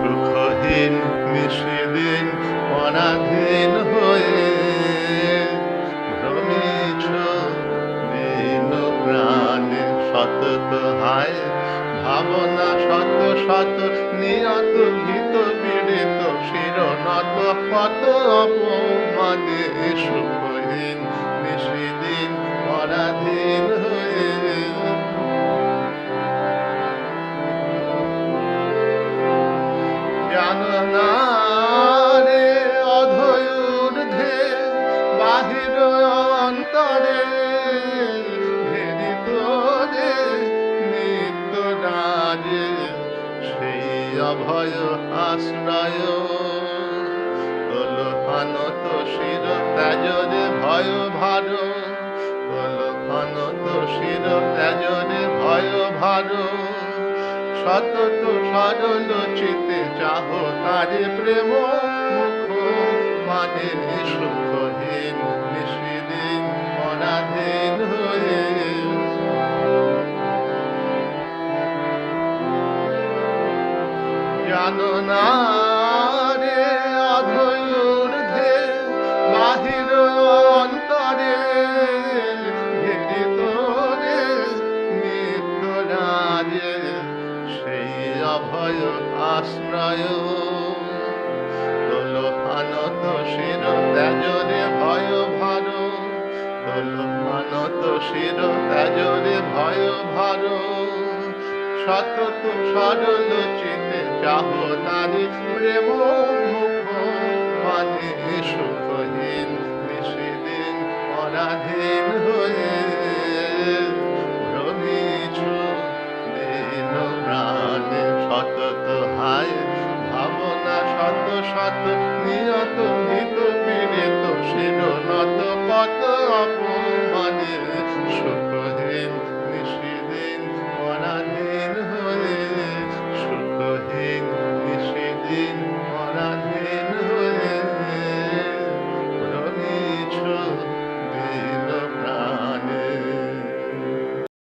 সুখহীন নিশিদিন পরাধীন হয়ে ভ্রমিছ দিন প্রাণে শত হায় ভাবনা শত শত নিয়ত ভীত পীড়িত শিরনত কত অপমানে সুখহীন নিশিদিন পরাধীন হয়ে জানা রে অধৈর্যে বাহির অন্তরে ঘেরিত রে নিত্য রাজে সেই অভয় আশ্রয় তোল আনত শির ত্যাজরে ভয় ভার তোল আনত শির ত্যাজরে ভয় ভার সতত সরল চিতে চাহ তারে প্রেম মুখ মানে সুখহীন নিশিদিন পরাধীন হয়ে জানো না রে অধৈর্যে বাহির অন্তরে ঘেরিত রে নিত্য রাজে সেই অভয় আশ্রয় তোল আনত শির ত্যাজরে ভয় ভার তোল আনত শির ত্যাজরে ভয় ভার সতত সরল চিতে চাহ তারি প্রেম মুখ মানে সুখহীন নিশিদিন পরাধীন হয়ে